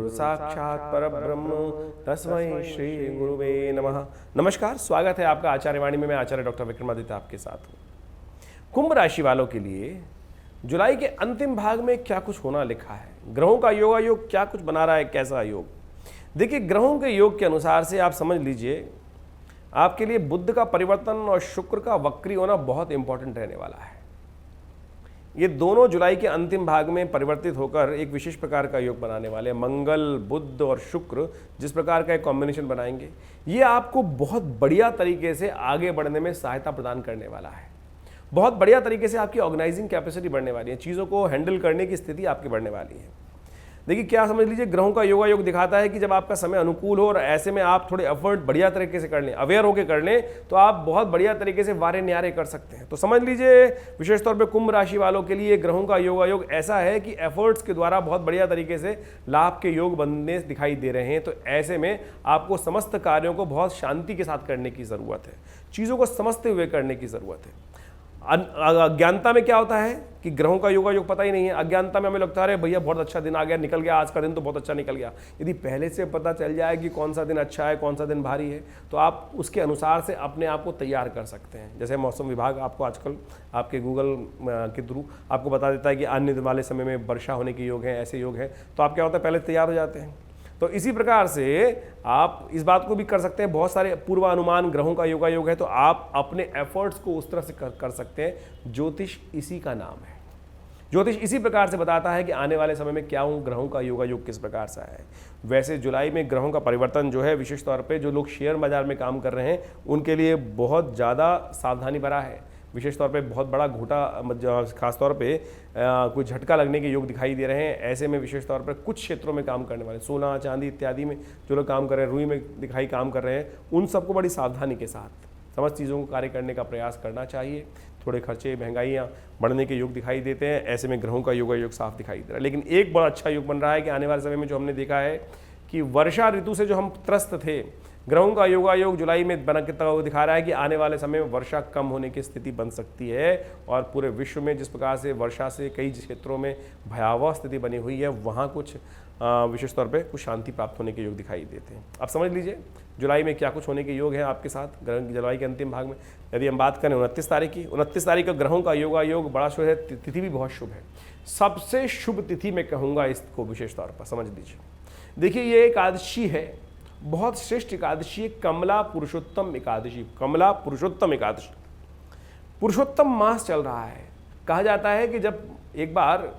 गुरुर् साक्षात् परब्रह्म तस्मै श्री गुरुवे नमः। नमस्कार, स्वागत है आपका आचार्यवाणी में। मैं आचार्य डॉक्टर विक्रमादित्य आपके साथ हूँ। कुंभ राशि वालों के लिए जुलाई के अंतिम भाग में क्या कुछ होना लिखा है, ग्रहों का योगायोग क्या कुछ बना रहा है, कैसा योग। देखिए, ग्रहों के योग के अनुसार से आप समझ लीजिए आपके लिए बुध का परिवर्तन और शुक्र का वक्री होना बहुत इंपॉर्टेंट रहने वाला है। ये दोनों जुलाई के अंतिम भाग में परिवर्तित होकर एक विशेष प्रकार का योग बनाने वाले हैं। मंगल, बुध और शुक्र जिस प्रकार का एक कॉम्बिनेशन बनाएंगे, ये आपको बहुत बढ़िया तरीके से आगे बढ़ने में सहायता प्रदान करने वाला है। बहुत बढ़िया तरीके से आपकी ऑर्गेनाइजिंग कैपेसिटी बढ़ने वाली है, चीज़ों को हैंडल करने की स्थिति आपकी बढ़ने वाली है। देखिए, क्या समझ लीजिए, ग्रहों का योगायोग दिखाता है कि जब आपका समय अनुकूल हो और ऐसे में आप थोड़े एफर्ट बढ़िया तरीके से कर लें, अवेयर होकर कर लें, तो आप बहुत बढ़िया तरीके से वारे न्यारे कर सकते हैं। तो समझ लीजिए, विशेष तौर पे कुंभ राशि वालों के लिए ग्रहों का योगायोग ऐसा है कि एफर्ट्स के द्वारा बहुत बढ़िया तरीके से लाभ के योग बनने दिखाई दे रहे हैं। तो ऐसे में आपको समस्त कार्यों को बहुत शांति के साथ करने की ज़रूरत है, चीज़ों को समझते हुए करने की ज़रूरत है। अज्ञानता में क्या होता है कि ग्रहों का योगायोग पता ही नहीं है। अज्ञानता में हमें लगता है भैया बहुत अच्छा दिन आ गया, निकल गया, आज का दिन तो बहुत अच्छा निकल गया। यदि पहले से पता चल जाए कि कौन सा दिन अच्छा है, कौन सा दिन भारी है, तो आप उसके अनुसार से अपने आप को तैयार कर सकते हैं। जैसे मौसम विभाग आपको आजकल आपके गूगल के थ्रू आपको बता देता है कि आने वाले समय में वर्षा होने के योग हैं, ऐसे योग हैं, तो आप क्या होता है, पहले तैयार हो जाते हैं। तो इसी प्रकार से आप इस बात को भी कर सकते हैं, बहुत सारे पूर्वानुमान ग्रहों का योगायोग है, तो आप अपने एफर्ट्स को उस तरह से कर सकते हैं। ज्योतिष इसी का नाम है। ज्योतिष इसी प्रकार से बताता है कि आने वाले समय में क्या ग्रहों का योगायोग किस प्रकार से है। वैसे जुलाई में ग्रहों का परिवर्तन जो है, विशेष तौर पे जो लोग शेयर बाजार में काम कर रहे हैं उनके लिए बहुत ज़्यादा सावधानी भरा है। विशेष तौर पे बहुत बड़ा घोटा, खासतौर पे कुछ झटका लगने के योग दिखाई दे रहे हैं। ऐसे में विशेष तौर पर कुछ क्षेत्रों में काम करने वाले, सोना चांदी इत्यादि में जो लोग काम कर रहे हैं, रुई में दिखाई काम कर रहे हैं, उन सबको बड़ी सावधानी के साथ समस्त चीज़ों को कार्य करने का प्रयास करना चाहिए। थोड़े खर्चे, महंगाइयाँ बढ़ने के योग दिखाई देते हैं। ऐसे में ग्रहों का योगायोग साफ दिखाई दे रहा है। लेकिन एक बड़ा अच्छा योग बन रहा है कि आने वाले समय में जो हमने देखा है कि वर्षा ऋतु से जो हम त्रस्त थे, ग्रहों का योगायोग जुलाई में बना के दिखा रहा है कि आने वाले समय में वर्षा कम होने की स्थिति बन सकती है। और पूरे विश्व में जिस प्रकार से वर्षा से कई क्षेत्रों में भयावह स्थिति बनी हुई है, वहाँ कुछ विशेष तौर पे कुछ शांति प्राप्त होने के योग दिखाई देते हैं। अब समझ लीजिए जुलाई में क्या कुछ होने के योग हैं आपके साथ जुलाई के अंतिम भाग में। यदि हम बात करें 29 तारीख की, 29 तारीख का ग्रहों का योगायोग बड़ा शुभ है, तिथि भी बहुत शुभ है। सबसे शुभ तिथि मैं कहूँगा इसको विशेष तौर पर समझ लीजिए। देखिए, ये एकादशी है, बहुत श्रेष्ठ एकादशी है, कमला पुरुषोत्तम एकादशी। कमला पुरुषोत्तम एकादशी, पुरुषोत्तम मास चल रहा है। कहा जाता है कि जब एक बार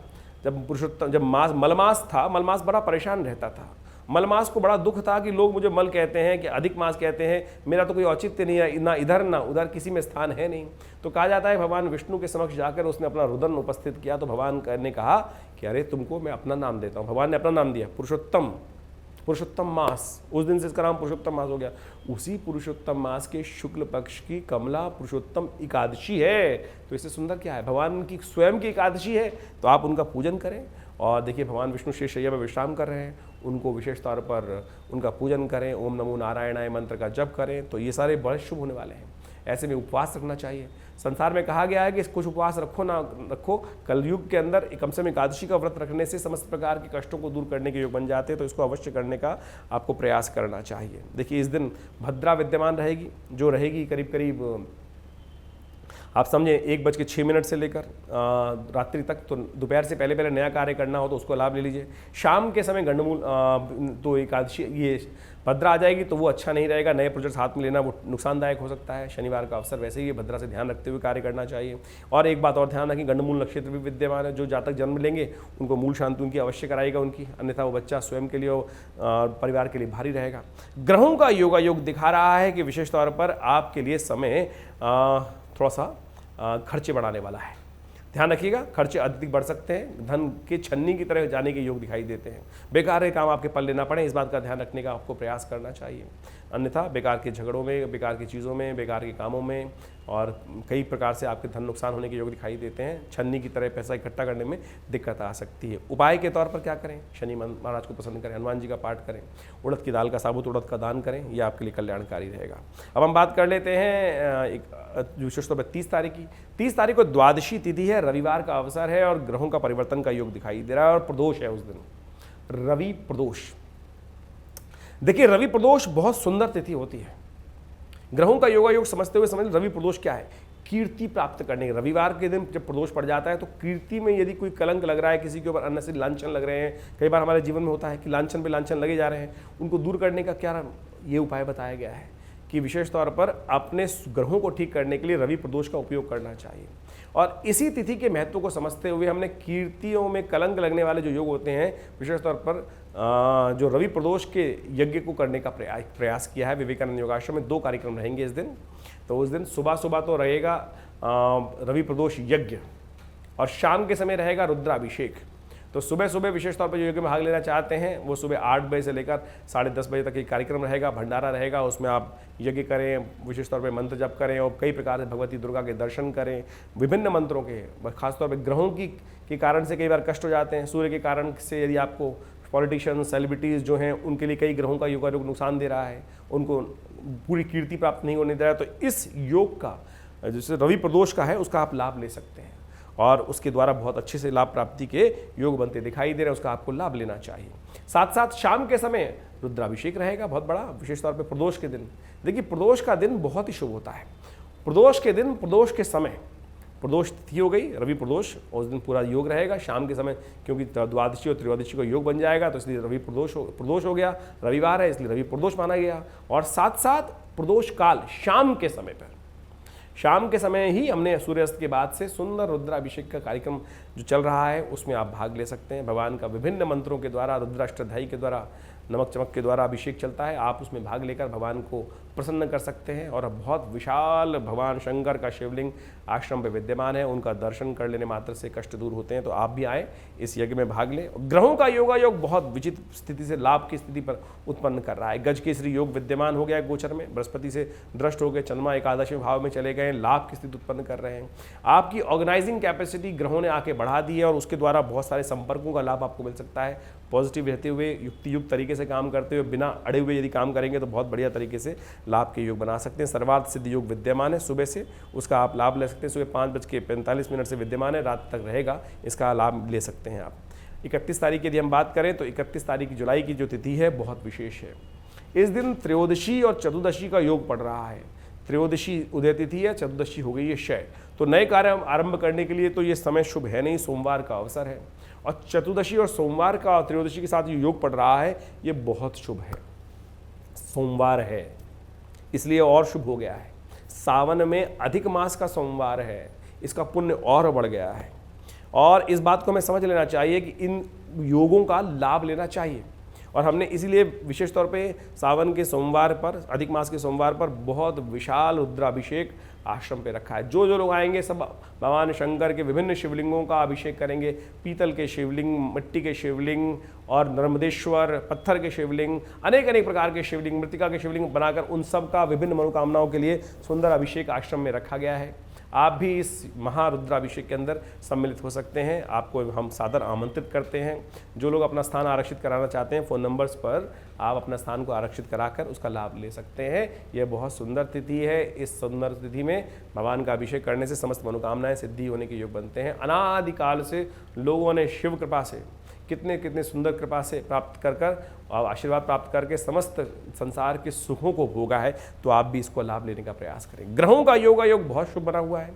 जब मलमास था, मलमास बड़ा परेशान रहता था। मलमास को बड़ा दुख था कि लोग मुझे मल कहते हैं, कि अधिक मास कहते हैं, मेरा तो कोई औचित्य नहीं है, ना इधर ना उधर, किसी में स्थान है नहीं। तो कहा जाता है भगवान विष्णु के समक्ष जाकर उसने अपना रुदन उपस्थित किया, तो भगवान ने कहा कि अरे तुमको मैं अपना नाम देता हूँ। भगवान ने अपना नाम दिया, पुरुषोत्तम। पुरुषोत्तम मास, उस दिन से इसका नाम पुरुषोत्तम मास हो गया। उसी पुरुषोत्तम मास के शुक्ल पक्ष की कमला पुरुषोत्तम एकादशी है। तो इससे सुंदर क्या है, भगवान की स्वयं की एकादशी है, तो आप उनका पूजन करें। और देखिए, भगवान विष्णु शेषशय्या में विश्राम कर रहे हैं, उनको विशेष तौर पर उनका पूजन करें, ओम नमो नारायणाय मंत्र का जप करें, तो ये सारे बड़े शुभ होने वाले हैं। ऐसे में उपवास रखना चाहिए। संसार में कहा गया है कि कुछ उपवास रखो ना रखो, कलयुग के अंदर कम से कम एकादशी का व्रत रखने से समस्त प्रकार के कष्टों को दूर करने के योग बन जाते हैं। तो इसको अवश्य करने का आपको प्रयास करना चाहिए। देखिए, इस दिन भद्रा विद्यमान रहेगी, जो रहेगी करीब करीब आप समझें 1:06 से लेकर रात्रि तक। तो दोपहर से पहले पहले नया कार्य करना हो तो उसको लाभ ले लीजिए। शाम के समय गंडमूल तो एकादशी ये भद्रा आ जाएगी, तो वो अच्छा नहीं रहेगा। नए प्रोजेक्ट्स हाथ में लेना वो नुकसानदायक हो सकता है। शनिवार का अवसर वैसे ही भद्रा से ध्यान रखते हुए कार्य करना चाहिए। और एक बात और ध्यान रखें, गंडमूल नक्षत्र भी विद्यमान है। जो जातक जन्म लेंगे उनको मूल शांति उनकी अवश्य कराएगा उनकी, अन्यथा वो बच्चा स्वयं के लिए और परिवार के लिए भारी रहेगा। ग्रहों का योगायोग दिखा रहा है कि विशेष तौर पर आपके लिए समय थोड़ा सा खर्चे बढ़ाने वाला है। ध्यान रखिएगा, खर्चे अधिक बढ़ सकते हैं, धन के छन्नी की तरह जाने के योग दिखाई देते हैं। बेकार के काम आपके पल लेना पड़े, इस बात का ध्यान रखने का आपको प्रयास करना चाहिए। अन्यथा बेकार के झगड़ों में, बेकार की चीज़ों में, बेकार के कामों में और कई प्रकार से आपके धन नुकसान होने के योग दिखाई देते हैं। छन्नी की तरह पैसा इकट्ठा करने में दिक्कत आ सकती है। उपाय के तौर पर क्या करें, शनि महाराज को पसंद करें, हनुमान जी का पाठ करें, उड़द की दाल का, साबुत उड़द का दान करें, यह आपके लिए कल्याणकारी रहेगा। अब हम बात कर लेते हैं विशेष तौर पर 30 तारीख की। 30 तारीख को द्वादशी तिथि है, रविवार का अवसर है और ग्रहों का परिवर्तन का योग दिखाई दे रहा है और प्रदोष है उस दिन। रवि प्रदोष। देखिए, रवि प्रदोष बहुत सुंदर तिथि होती है। ग्रहों का योगायोग समझते हुए समझ रवि प्रदोष क्या है, कीर्ति प्राप्त करने। रविवार के दिन जब प्रदोष पड़ जाता है तो कीर्ति में यदि कोई कलंक लग रहा है, किसी के ऊपर अननेसेसरी लांछन लग रहे हैं, कई बार हमारे जीवन में होता है कि लांछन पे लांछन लगे जा रहे हैं, उनको दूर करने का क्या ये उपाय बताया गया है कि विशेष तौर पर अपने ग्रहों को ठीक करने के लिए रवि प्रदोष का उपयोग करना चाहिए। और इसी तिथि के महत्व को समझते हुए हमने कीर्तियों में कलंक लगने वाले जो योग होते हैं, विशेष तौर पर जो रवि प्रदोष के यज्ञ को करने का प्रयास किया है। विवेकानंद योगाश्रम में 2 कार्यक्रम रहेंगे इस दिन। तो उस दिन सुबह सुबह तो रहेगा रवि प्रदोष यज्ञ और शाम के समय रहेगा रुद्राभिषेक। तो सुबह सुबह विशेष तौर पर जो यज्ञ में भाग लेना चाहते हैं वो सुबह 8 बजे से लेकर 10:30 बजे तक एक कार्यक्रम रहेगा, भंडारा रहेगा। उसमें आप यज्ञ करें, विशेष तौर पर मंत्र जप करें और कई प्रकार से भगवती दुर्गा के दर्शन करें, विभिन्न मंत्रों के। खासतौर पर ग्रहों के कारण से कई बार कष्ट हो जाते हैं, सूर्य के कारण से यदि आपको पॉलिटिशियन सेलिब्रिटीज़ जो हैं उनके लिए कई ग्रहों का योगायोग नुकसान दे रहा है, उनको पूरी कीर्ति प्राप्त नहीं होने दे रहा है, तो इस योग का जैसे रवि प्रदोष का है उसका आप लाभ ले सकते हैं और उसके द्वारा बहुत अच्छे से लाभ प्राप्ति के योग बनते दिखाई दे रहे हैं, उसका आपको लाभ लेना चाहिए। साथ साथ शाम के समय रुद्राभिषेक रहेगा बहुत बड़ा, विशेष तौर पर प्रदोष के दिन। देखिए, प्रदोष का दिन बहुत ही शुभ होता है। प्रदोष के दिन, प्रदोष के समय, प्रदोष तिथि हो गई रवि प्रदोष, उस दिन पूरा योग रहेगा शाम के समय, क्योंकि द्वादशी और त्रयोदशी को योग बन जाएगा, तो इसलिए रवि प्रदोष हो गया। रविवार है इसलिए रवि प्रदोष माना गया। और साथ साथ प्रदोष काल शाम के समय पर, शाम के समय ही हमने सूर्यास्त के बाद से सुंदर रुद्राभिषेक का कार्यक्रम जो चल रहा है उसमें आप भाग ले सकते हैं। भगवान का विभिन्न मंत्रों के द्वारा, रुद्राष्टध्यायी के द्वारा, नमक चमक के द्वारा अभिषेक चलता है। आप उसमें भाग लेकर भगवान को प्रसन्न कर सकते हैं। और बहुत विशाल भगवान शंकर का शिवलिंग आश्रम में विद्यमान है, उनका दर्शन कर लेने मात्र से कष्ट दूर होते हैं। तो आप भी आए, इस यज्ञ में भाग लें। ग्रहों का योगायोग बहुत विचित्र स्थिति से लाभ की स्थिति पर उत्पन्न कर रहा है। गज केसरी योग विद्यमान हो गया है गोचर में, बृहस्पति से दृष्ट हो गए, चंद्रमा एकादशी भाव में चले गए, लाभ की स्थिति उत्पन्न कर रहे हैं। आपकी ऑर्गेनाइजिंग कैपेसिटी ग्रहों ने आके बढ़ा दी है और उसके द्वारा बहुत सारे संपर्कों का लाभ आपको मिल सकता है। पॉजिटिव रहते हुए, युक्तियुक्त तरीके से काम करते हुए, बिना अड़े हुए यदि काम करेंगे तो बहुत बढ़िया तरीके से लाभ के योग बना सकते हैं। सर्वार्थ सिद्ध योग विद्यमान है सुबह से, उसका आप लाभ ले सकते हैं। सुबह 5:45 से विद्यमान है, रात तक रहेगा, इसका लाभ ले सकते हैं आप। 31 तारीख यदि हम बात करें तो 31 तारीख जुलाई की जो तिथि है बहुत विशेष है। इस दिन त्रयोदशी और चतुर्दशी का योग पड़ रहा है। त्रयोदशी उदय तिथि है, चतुर्दशी हो गई है क्षय। तो नए कार्य आरंभ करने के लिए तो ये समय शुभ है नहीं, सोमवार का अवसर है। और चतुर्दशी और सोमवार का त्रयोदशी के साथ जो योग पड़ रहा है ये बहुत शुभ है। सोमवार है इसलिए और शुभ हो गया है। सावन में अधिक मास का सोमवार है, इसका पुण्य और बढ़ गया है। और इस बात को हमें समझ लेना चाहिए कि इन योगों का लाभ लेना चाहिए। और हमने इसीलिए विशेष तौर पे सावन के सोमवार पर, अधिक मास के सोमवार पर बहुत विशाल रुद्राभिषेक आश्रम पे रखा है। जो जो लोग आएंगे सब भगवान शंकर के विभिन्न शिवलिंगों का अभिषेक करेंगे। पीतल के शिवलिंग, मिट्टी के शिवलिंग और नर्मदेश्वर, पत्थर के शिवलिंग, अनेक अनेक प्रकार के शिवलिंग, मृतिका के शिवलिंग बनाकर उन सब का विभिन्न मनोकामनाओं के लिए सुंदर अभिषेक आश्रम में रखा गया है। आप भी इस महारुद्राभिषेक के अंदर सम्मिलित हो सकते हैं, आपको हम सादर आमंत्रित करते हैं। जो लोग अपना स्थान आरक्षित कराना चाहते हैं, फ़ोन नंबर्स पर आप अपना स्थान को आरक्षित कराकर उसका लाभ ले सकते हैं। यह बहुत सुंदर तिथि है। इस सुंदर तिथि में भगवान का अभिषेक करने से समस्त मनोकामनाएं सिद्धि होने के योग बनते हैं। अनादिकाल से लोगों ने शिव कृपा से कितने कितने सुंदर कृपा से प्राप्त कर और आशीर्वाद प्राप्त करके समस्त संसार के सुखों को भोगा है। तो आप भी इसको लाभ लेने का प्रयास करें। ग्रहों का योग बहुत शुभ बना हुआ है,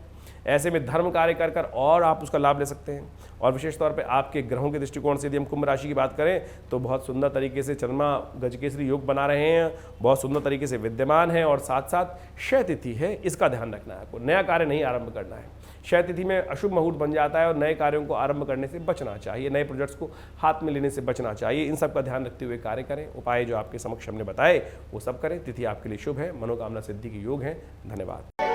ऐसे में धर्म कार्य कर और आप उसका लाभ ले सकते हैं। और विशेष तौर पे आपके ग्रहों के दृष्टिकोण से यदि हम कुंभ राशि की बात करें तो बहुत सुंदर तरीके से चंद्रमा गजकेसरी योग बना रहे हैं, बहुत सुंदर तरीके से विद्यमान है। और साथ साथ क्षय तिथि है, इसका ध्यान रखना है आपको। नया कार्य नहीं आरंभ करना है। क्षय तिथि में अशुभ मुहूर्त बन जाता है और नए कार्यों को आरंभ करने से बचना चाहिए, नए प्रोजेक्ट्स को हाथ में लेने से बचना चाहिए। इन सब का ध्यान रखते हुए कार्य करें। उपाय जो आपके समक्ष हमने बताए वो सब करें। तिथि आपके लिए शुभ है, मनोकामना सिद्धि के योग हैं। धन्यवाद।